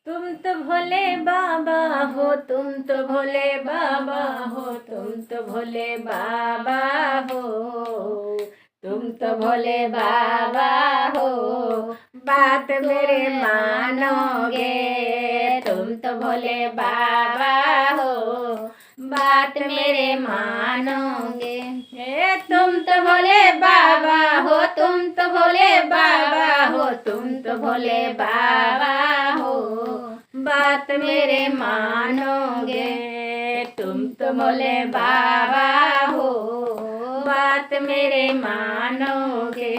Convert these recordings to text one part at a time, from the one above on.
तुम तो भोले बाबा हो, तुम तो भोले बाबा हो, तुम तो भोले बाबा हो, तुम तो भोले बाबा हो, बात मेरे मानोगे। तुम तो भोले बाबा हो, बात मेरे मानोगे। तुम तो भोले बाबा हो, तुम तो भोले बाबा हो, तुम तो भोले बाबा हो, बात मेरे मानोगे। तुम तो भोले बाबा हो, बात मेरे मानोगे।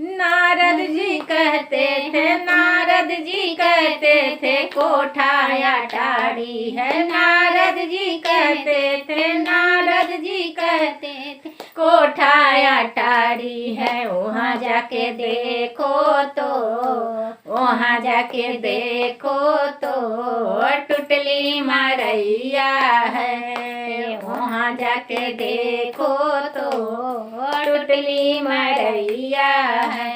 नारद जी कहते थे, नारद जी कहते थे, कोठाया टाड़ी है। नारद जी कहते थे, नारद जी कहते थे, कोठाया टाड़ी है। वहाँ जाके देखो तो, वहाँ जाके देखो तो, टुटली मरैया है। वहाँ जाके देखो तो, टुटली मरैया है।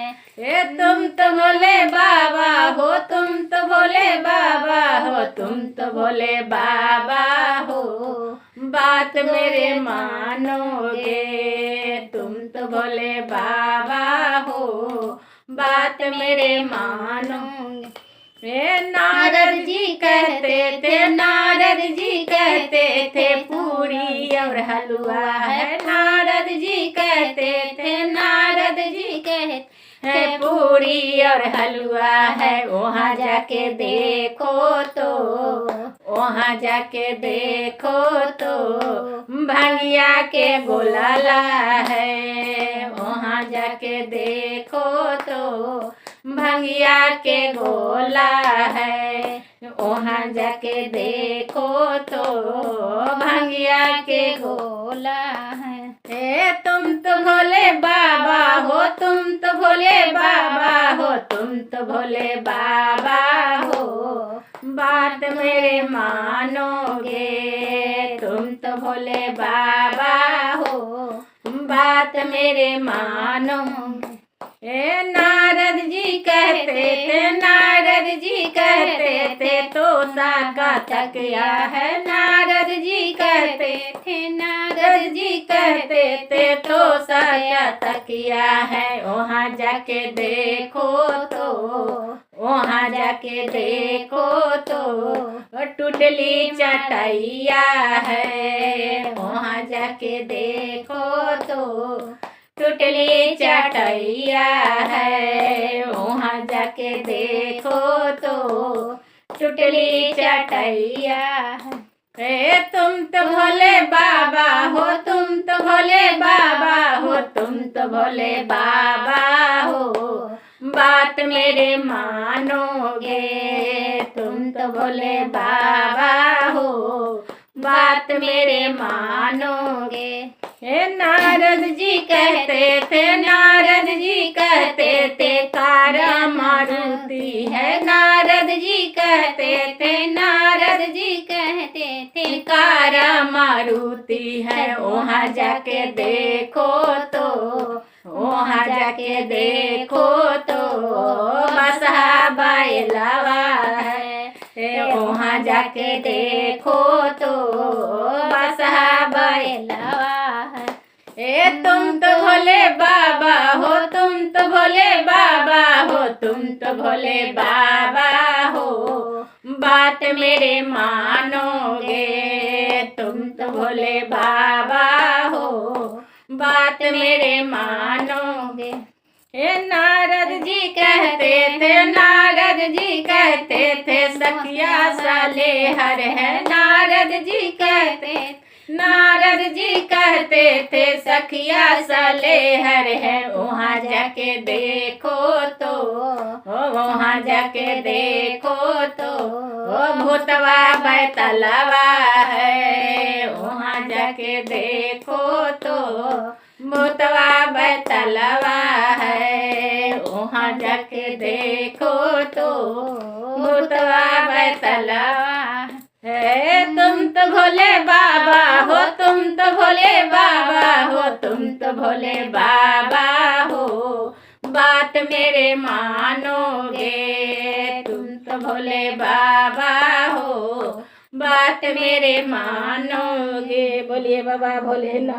तुम तो भोले बाबा हो, तुम तो भोले बाबा हो, तुम तो भोले बाबा हो, बात मेरे मानोगे। तुम तो भोले बाबा हो, बात मेरे मानोगे। नारद जी कहते थे, नारद जी कहते थे, पूरी और हलवा है। नारद जी कहते थे, नारद जी कहते है, पूरी और हलवा है। वहाँ जाके देखो तो, वहाँ जाके देखो तो, भंगिया के गोलाला है। वहाँ जाके देखो तो, भंगिया के गोला है। वहाँ जाके देखो तो, भंगिया के गोला है। तुम तो भोले बाबा हो, तुम तो भोले बाबा हो, तुम तो भोले बाबा हो, बात मेरे मानोगे। तुम तो भोले बाबा हो, बात मेरे मानोगे। नारद जी कहते थे, नारद जी कहते थे, तोता का तकिया है। नारद जी कहते थे, नारद जी कहते थे, तोता का तकिया है। वहाँ जाके देखो तो, वहाँ जाके देखो तो, टुटली चटैया है। वहाँ जाके देखो तो, टुटली चटैया है। वहाँ जाके देखो तो, टुटली चटैया है। तुम तो भोले बाबा हो, तुम तो भोले बाबा हो, तुम तो भोले बाबा हो, बात मेरे मानोगे। तुम तो भोले बाबा हो, बात मेरे मानोगे। नारद जी कहते थे, नारद जी कहते थे, कारा मारुति है। नारद जी कहते थे, नारद जी कहते थे, कारा मारुति है। वहाँ जाके देखो तो, वहाँ जाके देखो तो, बसहा बैलवा है। वहाँ जाके देखो तो, बसहा बैलवा है। तुम तो भोले बाबा हो, तुम तो भोले बाबा हो, तुम तो भोले बाबा हो, बात मेरे मानोगे। तुम तो भोले बाबा हो, बात मेरे मानोगे। नारद जी कहते थे, नारद जी कहते थे, सखिया साले हर है। नारद जी कहते, नारद जी कहते थे, सखिया साले हर है। वहाँ जाके देखो तो, वहाँ जाके देखो तो, भूतवा बैतलवा है। वहाँ जाके देखो तो, भूतवा बैतलवा है। वहाँ जाके देखो तो, भूतवा बैतलवा है। तुम तो भोले बाबा हो, तुम तो भोले बाबा हो, तुम तो भोले बाबा हो, बात मेरे मानोगे। तुम तो तो भोले बाबा हो, बात मेरे मानोगे। बोलिए बाबा भोलेनाथ।